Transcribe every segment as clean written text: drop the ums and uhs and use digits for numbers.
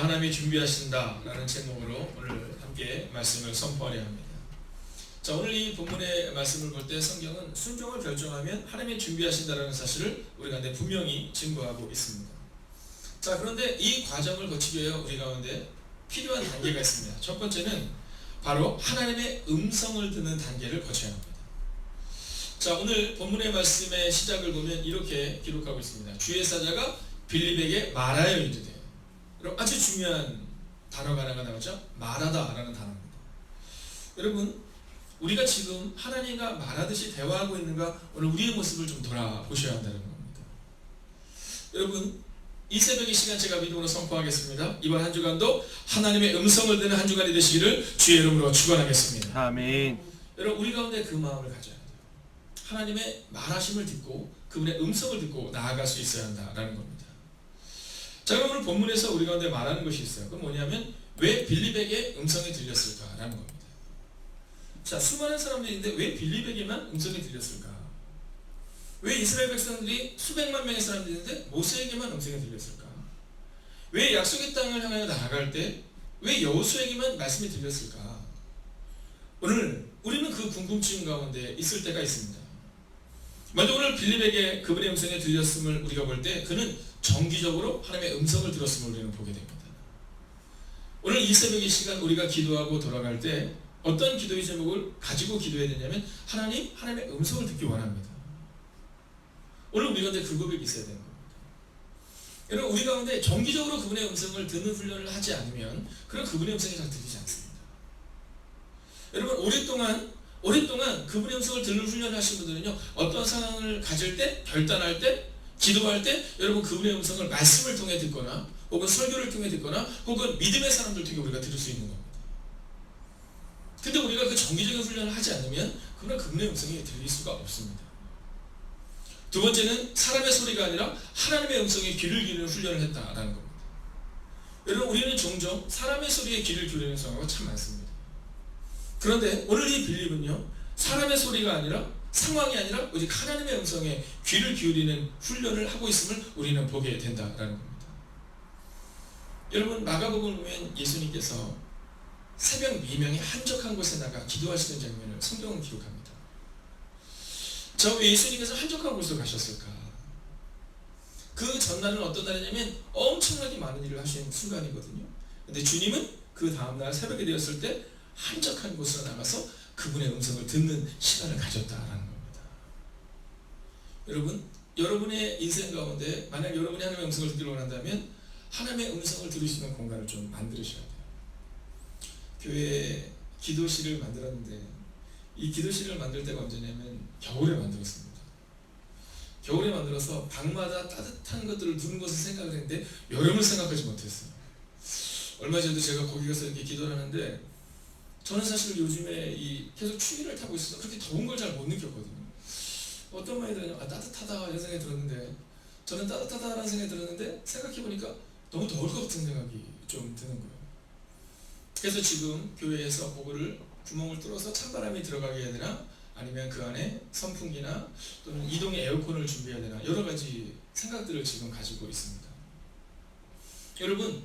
하나님이 준비하신다 라는 제목으로 오늘 함께 말씀을 선포하려 합니다. 자, 오늘 이 본문의 말씀을 볼 때 성경은 순종을 결정하면 하나님이 준비하신다라는 사실을 우리 가운데 분명히 증거하고 있습니다. 자, 그런데 이 과정을 거치기 위해 우리 가운데 필요한 단계가 있습니다. 첫 번째는 바로 하나님의 음성을 듣는 단계를 거쳐야 합니다. 자, 오늘 본문의 말씀의 시작을 보면 이렇게 기록하고 있습니다. 주의 사자가 빌립에게 말하여 이르되, 여러분 아주 중요한 단어가 하나가 나오죠. 말하다 라는 단어입니다. 여러분, 우리가 지금 하나님과 말하듯이 대화하고 있는가, 오늘 우리의 모습을 좀 돌아보셔야 한다는 겁니다. 여러분, 이 새벽의 시간 제가 믿음으로 선포하겠습니다. 이번 한 주간도 하나님의 음성을 듣는 한 주간이 되시기를 주의 이름으로 축원하겠습니다. 아멘. 여러분, 우리 가운데 그 마음을 가져야 돼요. 하나님의 말하심을 듣고 그분의 음성을 듣고 나아갈 수 있어야 한다라는 겁니다. 자, 그럼 오늘 본문에서 우리 가운데 말하는 것이 있어요. 그건 뭐냐면 왜 빌립에게 음성이 들렸을까라는 겁니다. 자, 수많은 사람들이 있는데 왜 빌립에게만 음성이 들렸을까? 왜 이스라엘 백성들이 수백만 명의 사람들이 있는데 모세에게만 음성이 들렸을까? 왜 약속의 땅을 향하여 나아갈 때 왜 여호수아에게만 말씀이 들렸을까? 오늘 우리는 그 궁금증 가운데 있을 때가 있습니다. 먼저 오늘 빌립에게 그분의 음성이 들렸음을 우리가 볼 때 그는 정기적으로 하나님의 음성을 들었음을 우리는 보게 됩니다. 오늘 이 새벽의 시간 우리가 기도하고 돌아갈 때 어떤 기도의 제목을 가지고 기도해야 되냐면 하나님의 음성을 듣기 원합니다. 오늘 우리 가운데 그 고백이 있어야 되는 겁니다. 여러분, 우리 가운데 정기적으로 그분의 음성을 듣는 훈련을 하지 않으면 그런 그분의 음성이 잘 들리지 않습니다. 여러분, 오랫동안 그분의 음성을 듣는 훈련을 하신 분들은요, 어떤 상황을 가질 때, 결단할 때, 기도할 때 여러분 그분의 음성을 말씀을 통해 듣거나 혹은 설교를 통해 듣거나 혹은 믿음의 사람들 통해 우리가 들을 수 있는 겁니다. 근데 우리가 그 정기적인 훈련을 하지 않으면 그분의 음성이 들릴 수가 없습니다. 두 번째는 사람의 소리가 아니라 하나님의 음성에 귀를 기울이는 훈련을 했다라는 겁니다. 여러분, 우리는 종종 사람의 소리에 귀를 기울이는 경우가 참 많습니다. 그런데 오늘 이 빌립은요, 사람의 소리가 아니라 상황이 아니라 오직 하나님의 음성에 귀를 기울이는 훈련을 하고 있음을 우리는 보게 된다라는 겁니다. 여러분, 마가복음을 보면 예수님께서 새벽 미명에 한적한 곳에 나가 기도하시는 장면을 성경은 기록합니다. 자, 왜 예수님께서 한적한 곳으로 가셨을까? 그 전날은 어떤 날이냐면 엄청나게 많은 일을 하시는 순간이거든요. 근데 주님은 그 다음날 새벽이 되었을 때 한적한 곳으로 나가서 그분의 음성을 듣는 시간을 가졌다라는 겁니다. 여러분, 여러분의 인생 가운데 만약 여러분이 하나님의 음성을 듣기를 원한다면 하나님의 음성을 들을 수 있는 공간을 좀 만드셔야 돼요. 교회에 기도실을 만들었는데 이 기도실을 만들 때가 언제냐면 겨울에 만들었습니다. 겨울에 만들어서 방마다 따뜻한 것들을 두는 것을 생각을 했는데 여름을 생각하지 못했어요. 얼마 전에도 제가 거기 가서 이렇게 기도를 하는데 저는 사실 요즘에 계속 추위를 타고 있어서 그렇게 더운 걸 잘 못 느꼈거든요. 어떤 말이 들으냐면 따뜻하다 이런 생각이 들었는데 저는 따뜻하다라는 생각이 들었는데 생각해보니까 너무 더울 것 같은 생각이 좀 드는 거예요. 그래서 지금 교회에서 그거를 구멍을 뚫어서 찬바람이 들어가게 해야 되나 아니면 그 안에 선풍기나 또는 이동의 에어컨을 준비해야 되나 여러 가지 생각들을 지금 가지고 있습니다. 여러분,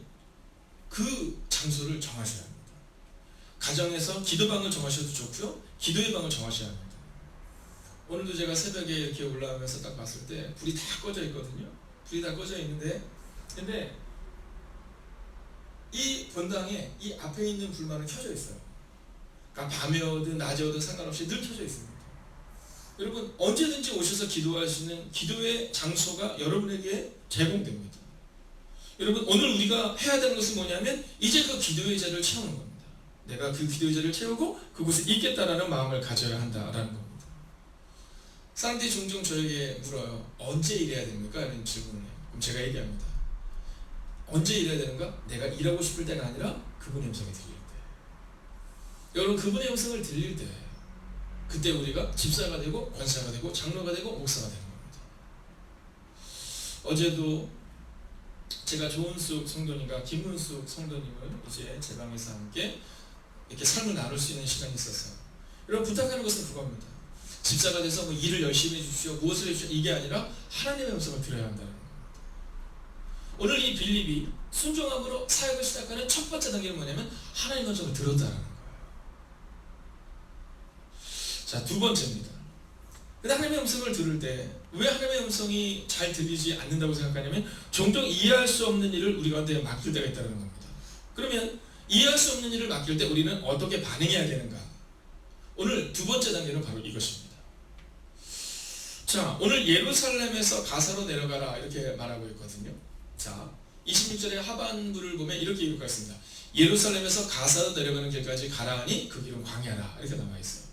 그 장소를 정하셔야 합니다. 가정에서 기도방을 정하셔도 좋고요, 기도의 방을 정하셔야 합니다. 오늘도 제가 새벽에 이렇게 올라오면서 딱 봤을 때 불이 다 꺼져 있거든요. 불이 다 꺼져 있는데 근데 이 본당에 이 앞에 있는 불만은 켜져 있어요. 그러니까 밤에 오든 낮에 오든 상관없이 늘 켜져 있습니다. 여러분, 언제든지 오셔서 기도하시는 기도의 장소가 여러분에게 제공됩니다. 여러분, 오늘 우리가 해야 되는 것은 뭐냐면 이제 그 기도의 자리를 채우는 겁니다. 내가 그 기도의 자리를 채우고 그곳에 있겠다라는 마음을 가져야 한다라는 겁니다. 사람들이 종종 저에게 물어요. 언제 일해야 됩니까? 이런 질문을 해요. 그럼 제가 얘기합니다. 언제 일해야 되는가? 내가 일하고 싶을 때가 아니라 그분의 음성이 들릴 때. 여러분, 그분의 음성을 들릴 때 그때 우리가 집사가 되고 권사가 되고 장로가 되고 목사가 되는 겁니다. 어제도 제가 조은숙 성도님과 김문숙 성도님을 이제 제 방에서 함께 이렇게 삶을 나눌 수 있는 시간이 있었어요. 여러분, 부탁하는 것은 그겁니다. 집사가 돼서 뭐 일을 열심히 해주십시오, 무엇을 해주십시오, 이게 아니라 하나님의 음성을 들어야 한다는 겁니다. 오늘 이 빌립이 순종함으로 사역을 시작하는 첫 번째 단계는 뭐냐면 하나님의 음성을 들었다라는 거예요. 자, 두 번째입니다. 근데 하나님의 음성을 들을 때 왜 하나님의 음성이 잘 들리지 않는다고 생각하냐면 종종 이해할 수 없는 일을 우리 가운데 맡길 때가 있다는 겁니다. 그러면 이해할 수 없는 일을 맡길 때 우리는 어떻게 반응해야 되는가? 오늘 두 번째 단계는 바로 이것입니다. 자, 오늘 예루살렘에서 가사로 내려가라 이렇게 말하고 있거든요. 자, 26절의 하반부를 보면 이렇게 기록하고 있습니다. 예루살렘에서 가사로 내려가는 길까지 가라 하니 그 길은 광야라 이렇게 나와 있어요.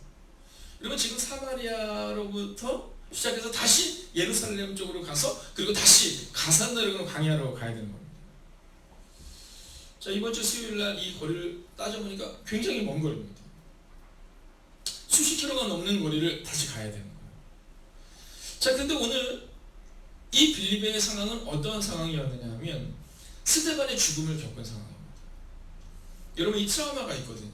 여러분 지금 사마리아로부터 시작해서 다시 예루살렘 쪽으로 가서 그리고 다시 가사 내려가는 광야로 가야 되는 겁니다. 자, 이번 주 수요일날 이 거리를 따져보니까 굉장히 먼 거리입니다. 수십 킬로가 넘는 거리를 다시 가야 되는 거예요. 자, 근데 오늘 이 빌립의 상황은 어떠한 상황이었느냐 하면 스데반의 죽음을 겪은 상황입니다. 여러분 이 트라우마가 있거든요.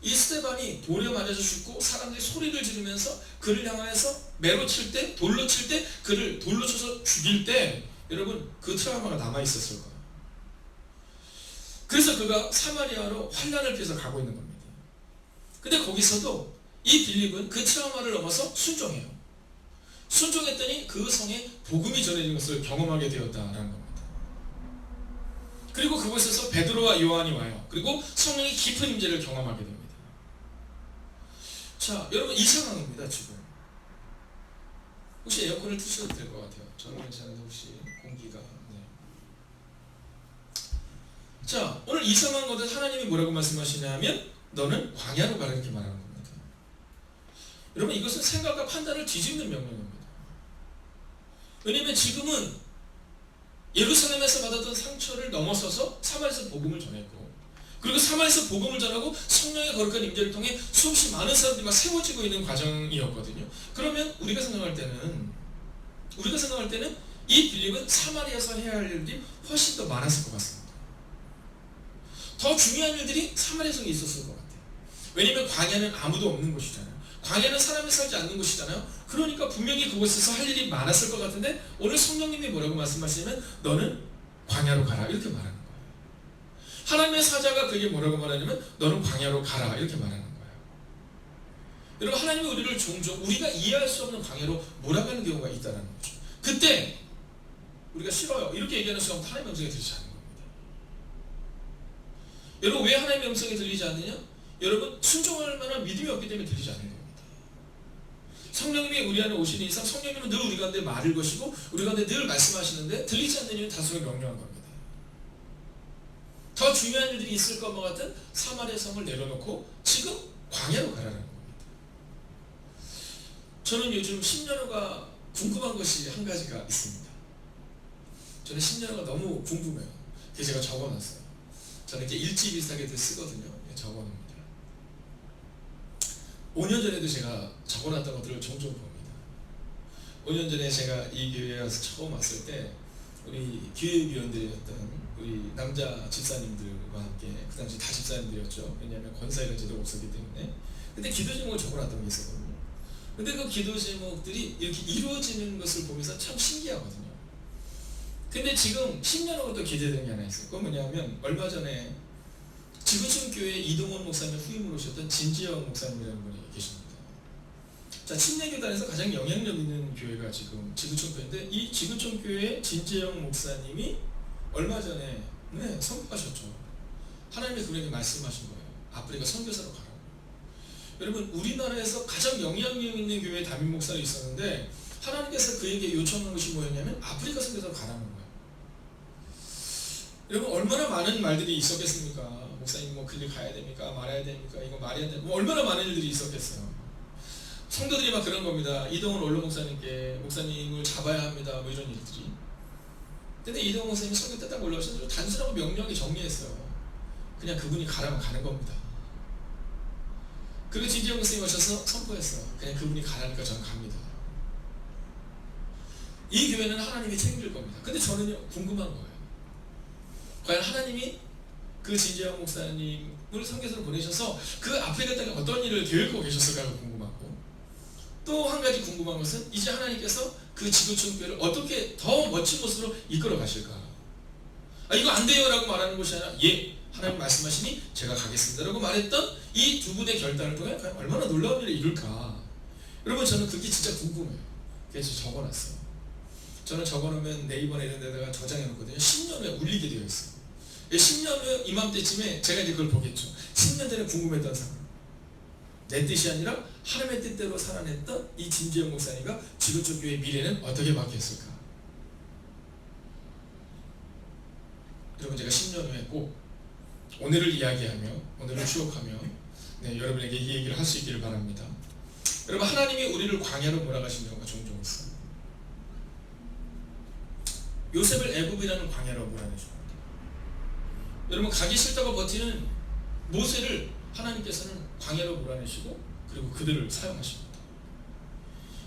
이 스데반이 돌에 맞아서 죽고 사람들이 소리를 지르면서 그를 향해서 매로 칠 때, 돌로 칠 때, 그를 돌로 쳐서 죽일 때 여러분 그 트라우마가 남아있었을 거예요. 그래서 그가 사마리아로 환난을 피해서 가고 있는 겁니다. 근데 거기서도 이 빌립은 그 트라우마를 넘어서 순종해요. 순종했더니 그 성에 복음이 전해진 것을 경험하게 되었다라는 겁니다. 그리고 그곳에서 베드로와 요한이 와요. 그리고 성령의 깊은 임재를 경험하게 됩니다. 자, 여러분 이 상황입니다. 지금 혹시 에어컨을 트셔도 될 것 같아요. 저는 괜찮은데 혹시 공기가 자, 오늘 이 상황 가운데 하나님이 뭐라고 말씀하시냐면 너는 광야로 가라 이렇게 말하는 겁니다. 여러분 이것은 생각과 판단을 뒤집는 명령입니다. 왜냐하면 지금은 예루살렘에서 받았던 상처를 넘어서서 사마리아에서 복음을 전했고 그리고 사마리아에서 복음을 전하고 성령의 거룩한 임재를 통해 수없이 많은 사람들이 막 세워지고 있는 과정이었거든요. 그러면 우리가 생각할 때는 이 빌립은 사마리아에서 해야 할 일들이 훨씬 더 많았을 것 같습니다. 더 중요한 일들이 사마리아에서 있었을 것 같아요. 왜냐하면 광야는 아무도 없는 곳이잖아요. 광야는 사람이 살지 않는 곳이잖아요. 그러니까 분명히 그곳에서 할 일이 많았을 것 같은데 오늘 성령님이 뭐라고 말씀하시면 너는 광야로 가라 이렇게 말하는 거예요. 하나님의 사자가 그에게 뭐라고 말하냐면 너는 광야로 가라 이렇게 말하는 거예요. 여러분 하나님이 우리를 종종 우리가 이해할 수 없는 광야로 몰아가는 경우가 있다는 거죠. 그때 우리가 싫어요 이렇게 얘기하는 순간 하나님의 음성이 들리지 않는 겁니다. 여러분 왜 하나님의 음성이 들리지 않느냐? 여러분 순종할 만한 믿음이 없기 때문에 들리지 않는 겁니다. 성령님이 우리 안에 오시는 이상 성령님은 늘 우리 가운데 말을 것이고 우리 가운데 늘 말씀하시는데 들리지 않는 이유는 다소가 명령한 겁니다. 더 중요한 일들이 있을 것만 같은 사마리아 성을 내려놓고 지금 광야로 가라는 겁니다. 저는 요즘 10년호가 궁금한 것이 한 가지가 있습니다. 저는 10년호가 너무 궁금해요. 그래서 제가 적어놨어요. 저는 이렇게 일지 비슷하게 쓰거든요. 적어놓습니다. 5년 전에도 제가 적어놨던 것들을 종종 봅니다. 5년 전에 제가 이 교회에 와서 처음 왔을 때 우리 기획위원들이었던 우리 남자 집사님들과 함께 그 당시 다 집사님들이었죠. 왜냐하면 권사이라는 제도가 없었기 때문에. 근데 기도 제목을 적어놨던 게 있었거든요. 근데 그 기도 제목들이 이렇게 이루어지는 것을 보면서 참 신기하거든요. 근데 지금 10년 후부터 기대되는 게 하나 있어요. 그건 뭐냐면 얼마 전에 지구촌 교회 이동원 목사님 후임으로 오셨던 진지영 목사님이라는 분이 계십니다. 자, 침례교단에서 가장 영향력 있는 교회가 지금 지구촌 교회인데 이 지구촌 교회 진지영 목사님이 얼마 전에 선포하셨죠. 하나님이 그에게 말씀하신 거예요. 아프리카 선교사로 가라고. 여러분 우리나라에서 가장 영향력 있는 교회에 담임 목사가 있었는데 하나님께서 그에게 요청한 것이 뭐였냐면 아프리카 선교사로 가라는 거예요. 여러분 얼마나 많은 말들이 있었겠습니까? 목사님 뭐 글리 가야 됩니까? 말아야 됩니까? 이거 말해야 됩니까? 뭐 얼마나 많은 일들이 있었겠어요. 성도들이 막 그런 겁니다. 이동훈 원로 목사님께 목사님을 잡아야 합니다. 뭐 이런 일들이. 근데 이동훈 목사님이 성경 때 딱 올라오셔서 단순하고 명료하게 정리했어요. 그냥 그분이 가라면 가는 겁니다. 그리고 진지영 목사님이 오셔서 선포했어요. 그냥 그분이 가라니까 저는 갑니다. 이 교회는 하나님이 책임질 겁니다. 근데 저는요 궁금한 거예요. 과연 하나님이 그 진지영 목사님을 선교사로 보내셔서 그 아프리카 땅에 어떤 일을 계획하고 계셨을까가 궁금하고 또 한 가지 궁금한 것은 이제 하나님께서 그 지구촌 교회를 어떻게 더 멋진 모습으로 이끌어 가실까. 이거 안 돼요 라고 말하는 것이 아니라 예, 하나님 말씀하시니 제가 가겠습니다 라고 말했던 이 두 분의 결단을 통해 얼마나 놀라운 일을 이룰까. 여러분, 저는 그게 진짜 궁금해요. 그래서 적어놨어요. 저는 적어놓으면 네이버나 이런 데다가 저장해놓거든요. 10년 후에 울리게 되어 있어요. 10년 후 이맘때쯤에 제가 이제 그걸 보겠죠. 10년 전에 궁금했던 상황, 내 뜻이 아니라 하나님의 뜻대로 살아냈던 이 진지영 목사님과 지구촌 교회의 미래는 어떻게 바뀌었을까. 여러분, 제가 10년 후에 꼭 오늘을 이야기하며 오늘을 추억하며 여러분에게 이 얘기를 할 수 있기를 바랍니다. 여러분, 하나님이 우리를 광야로 몰아가신 경우가 종종 있어요. 요셉을 애굽이라는 광야로 몰아내줍니다. 여러분, 가기 싫다고 버티는 모세를 하나님께서는 광야로 몰아내시고 그리고 그들을 사용하십니다.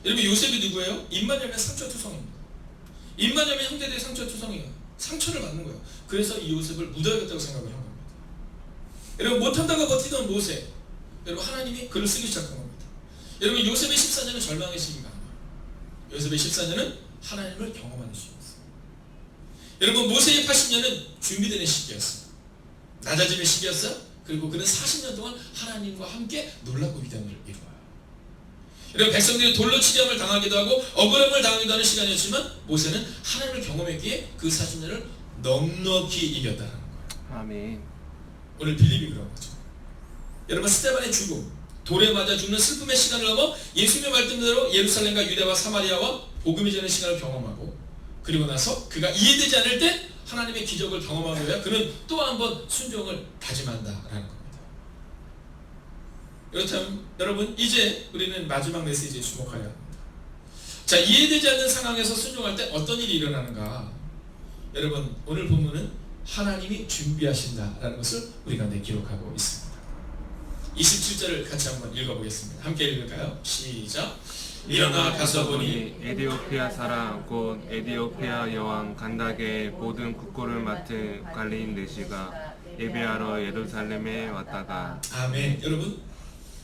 여러분, 요셉이 누구예요? 입만 열면 상처투성입니다. 입만 열면 형제들의 상처투성이에요. 상처를 받는 거예요. 그래서 이 요셉을 묻어야겠다고 생각을 한 겁니다. 여러분, 못한다고 버티던 모세, 여러분, 하나님이 그를 쓰기 시작한 겁니다. 여러분, 요셉의 14년은 절망의 시기가 아니에요. 요셉의 14년은 하나님을 경험하는 시기였어요. 여러분, 모세의 80년은 준비되는 시기였어요. 낮아지는 시기였어요. 그리고 그는 40년 동안 하나님과 함께 놀랍고 위대한 일을 이루어요. 여러분, 백성들이 돌로 치림을 당하기도 하고 억울함을 당하기도 하는 시간이었지만 모세는 하나님을 경험했기에 그 40년을 넉넉히 이겼다는 거예요. 아멘. 오늘 빌립이 그런 거죠. 여러분, 스데반의 죽음, 돌에 맞아 죽는 슬픔의 시간을 넘어 예수님의 말씀대로 예루살렘과 유대와 사마리아와 복음이 되는 시간을 경험하고, 그리고 나서 그가 이해되지 않을 때 하나님의 기적을 경험하기 위해 그는 또 한 번 순종을 다짐한다라는 겁니다. 그렇다면 여러분, 이제 우리는 마지막 메시지에 주목해야 합니다. 자, 이해되지 않는 상황에서 순종할 때 어떤 일이 일어나는가? 여러분, 오늘 본문은 하나님이 준비하신다라는 것을 우리가 기록하고 있습니다. 27절을 같이 한번 읽어보겠습니다. 함께 읽을까요? 시작. 일어나 가서 보니 에디오피아 사람 곧 에디오피아 여왕 간닥의 모든 국고를 맡은 관리인 네시가 예배하러 예루살렘에 왔다가. 아멘. 여러분,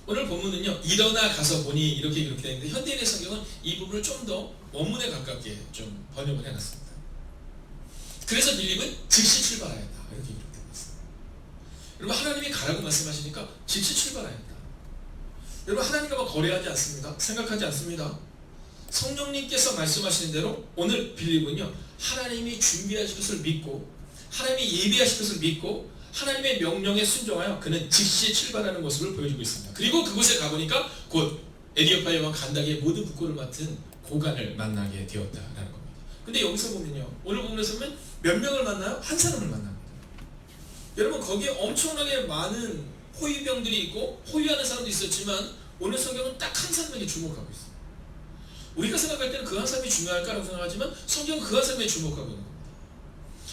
오늘 본문은요, 일어나 가서 보니 이렇게 되어 있는데 현대인의 성경은 이 부분을 좀 더 원문에 가깝게 좀 번역을 해놨습니다. 그래서 빌립은 즉시 출발하였다 이렇게 기록되어 있습니다. 여러분, 하나님이 가라고 말씀하시니까 즉시 출발하였다. 여러분, 하나님과 거래하지 않습니다. 생각하지 않습니다. 성령님께서 말씀하시는 대로 오늘 빌립은요, 하나님이 준비하실 것을 믿고 하나님이 예비하실 것을 믿고 하나님의 명령에 순종하여 그는 즉시 출발하는 모습을 보여주고 있습니다. 그리고 그곳에 가보니까 곧 에디오피아 왕 간닥의 모든 국고를 맡은 고관을 만나게 되었다라는 겁니다. 근데 여기서 보면요, 오늘 본문에서 보면 몇 명을 만나요? 한 사람을 만납니다. 여러분, 거기에 엄청나게 많은 호위병들이 있고 호위하는 사람도 있었지만 오늘 성경은 딱 한 사람에게 주목하고 있어요. 우리가 생각할 때는 그 한 사람이 중요할까라고 생각하지만 성경은 그 한 사람에 주목하고 있는 겁니다.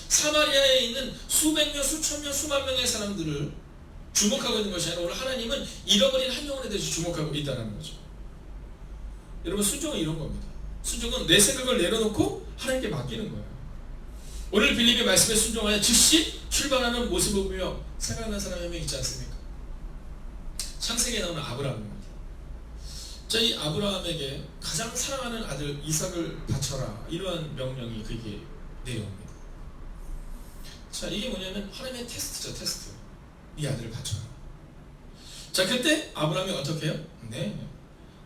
사마리아에 있는 수백 명, 수천 명, 수만 명의 사람들을 주목하고 있는 것이 아니라 오늘 하나님은 잃어버린 한 영혼에 대해서 주목하고 있다는 거죠. 여러분, 순종은 이런 겁니다. 순종은 내 생각을 내려놓고 하나님께 맡기는 거예요. 오늘 빌립의 말씀에 순종하여 즉시 출발하는 모습을 보며 생각나는 사람이 한 명 있지 않습니까? 창세기에 나오는 아브라함입니다. 이 아브라함에게 가장 사랑하는 아들 이삭을 바쳐라, 이러한 명령이 그에게 내려옵니다. 자, 이게 뭐냐면 하나님의 테스트죠. 테스트. 이 아들을 바쳐라. 자, 그때 아브라함이 어떻게 해요?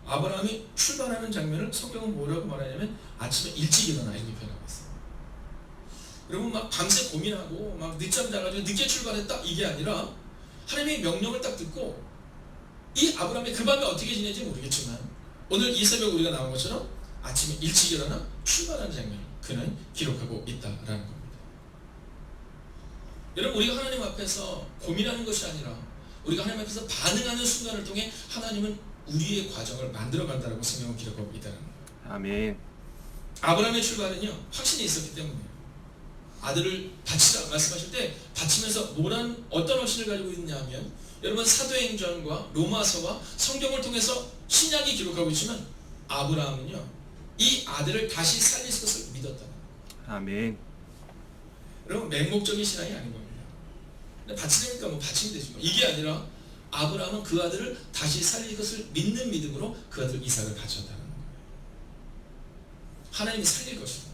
아브라함이 출발하는 장면을 성경은 뭐라고 말하냐면 아침에 일찍 일어나 이렇게 표현하고 있어요. 여러분, 막 밤새 고민하고 막 늦잠 자가지고 늦게 출발했다 이게 아니라 하나님의 명령을 딱 듣고 이 아브라함이 그 밤에 어떻게 지내는지 모르겠지만 오늘 이 새벽 우리가 나온 것처럼 아침에 일찍 일어나 출발하는 장면을 그는 기록하고 있다라는 겁니다. 여러분, 우리가 하나님 앞에서 고민하는 것이 아니라 우리가 하나님 앞에서 반응하는 순간을 통해 하나님은 우리의 과정을 만들어간다고 성경은 기록하고 있다는 거예요. 아멘. 아브라함의 출발은요, 확신이 있었기 때문이에요. 아들을 바치라 말씀하실 때 바치면서 어떤 확신을 가지고 있냐면, 여러분, 사도행전과 로마서와 성경을 통해서 신약이 기록하고 있지만 아브라함은요, 이 아들을 다시 살리실 것을 믿었다는 거예요. 아멘. 여러분, 맹목적인 신앙이 아닌 겁니다. 바치니까 뭐 바치면 되지 뭐. 이게 아니라 아브라함은 그 아들을 다시 살릴 것을 믿는 믿음으로 그 아들 이삭을 바쳤다는 거예요. 하나님이 살릴 것이다.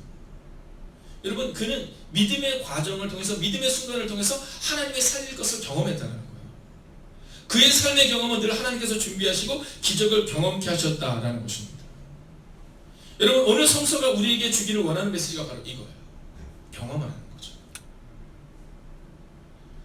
여러분 그는 믿음의 과정을 통해서 믿음의 순간을 통해서 하나님의 살릴 것을 경험했다는 거예요. 그의 삶의 경험은 늘 하나님께서 준비하시고 기적을 경험케 하셨다라는 것입니다. 여러분 오늘 성서가 우리에게 주기를 원하는 메시지가 바로 이거예요. 경험하는 거죠.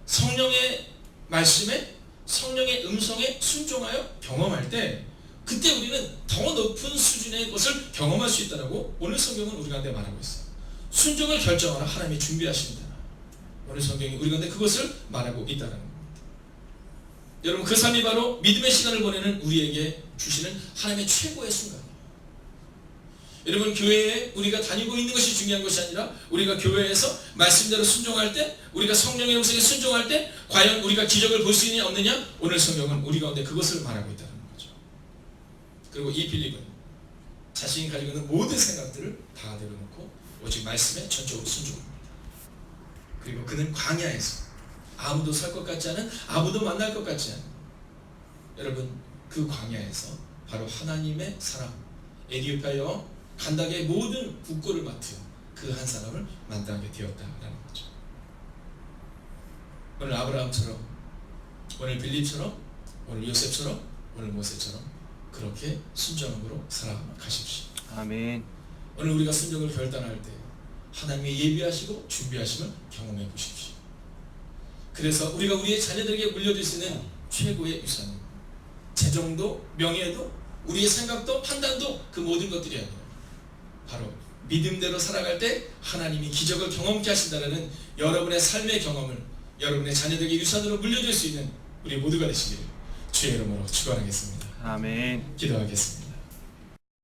성령의 말씀에 성령의 음성에 순종하여 경험할 때 그때 우리는 더 높은 수준의 것을 경험할 수 있다고 오늘 성경은 우리 가운데 말하고 있어요. 순종을 결정하라 하나님이 준비하신다. 오늘 성경이 우리 가운데 그것을 말하고 있다는 겁니다. 여러분 그 삶이 바로 믿음의 시간을 보내는 우리에게 주시는 하나님의 최고의 순간이에요. 여러분 교회에 우리가 다니고 있는 것이 중요한 것이 아니라 우리가 교회에서 말씀대로 순종할 때 우리가 성령의 음성에 순종할 때 과연 우리가 기적을 볼 수 있느냐 없느냐 오늘 성경은 우리 가운데 그것을 말하고 있다는 거죠. 그리고 이 빌립은 자신이 가지고 있는 모든 생각들을 다 내려놓고 오직 말씀에 전적으로 순종합니다. 그리고 그는 광야에서 아무도 살 것 같지 않은 아무도 만날 것 같지 않은 여러분 그 광야에서 바로 하나님의 사람 에디오피아 여왕 간닥의 모든 국고를 맡은 그 한 사람을 만나게 되었다라는 거죠. 오늘 아브라함처럼 오늘 빌립처럼 오늘 요셉처럼 오늘 모세처럼 그렇게 순종함으로 살아가십시오. 아멘. 오늘 우리가 순종을 결단할 때 하나님의 예비하시고 준비하심을 경험해 보십시오. 그래서 우리가 우리의 자녀들에게 물려줄 수 있는 최고의 유산입니다. 재정도 명예도 우리의 생각도 판단도 그 모든 것들이 아니라 바로 믿음대로 살아갈 때 하나님이 기적을 경험케 하신다는 여러분의 삶의 경험을 여러분의 자녀들에게 유산으로 물려줄 수 있는 우리 모두가 되시기를 주의 이름으로 축원하겠습니다. 아멘. 기도하겠습니다.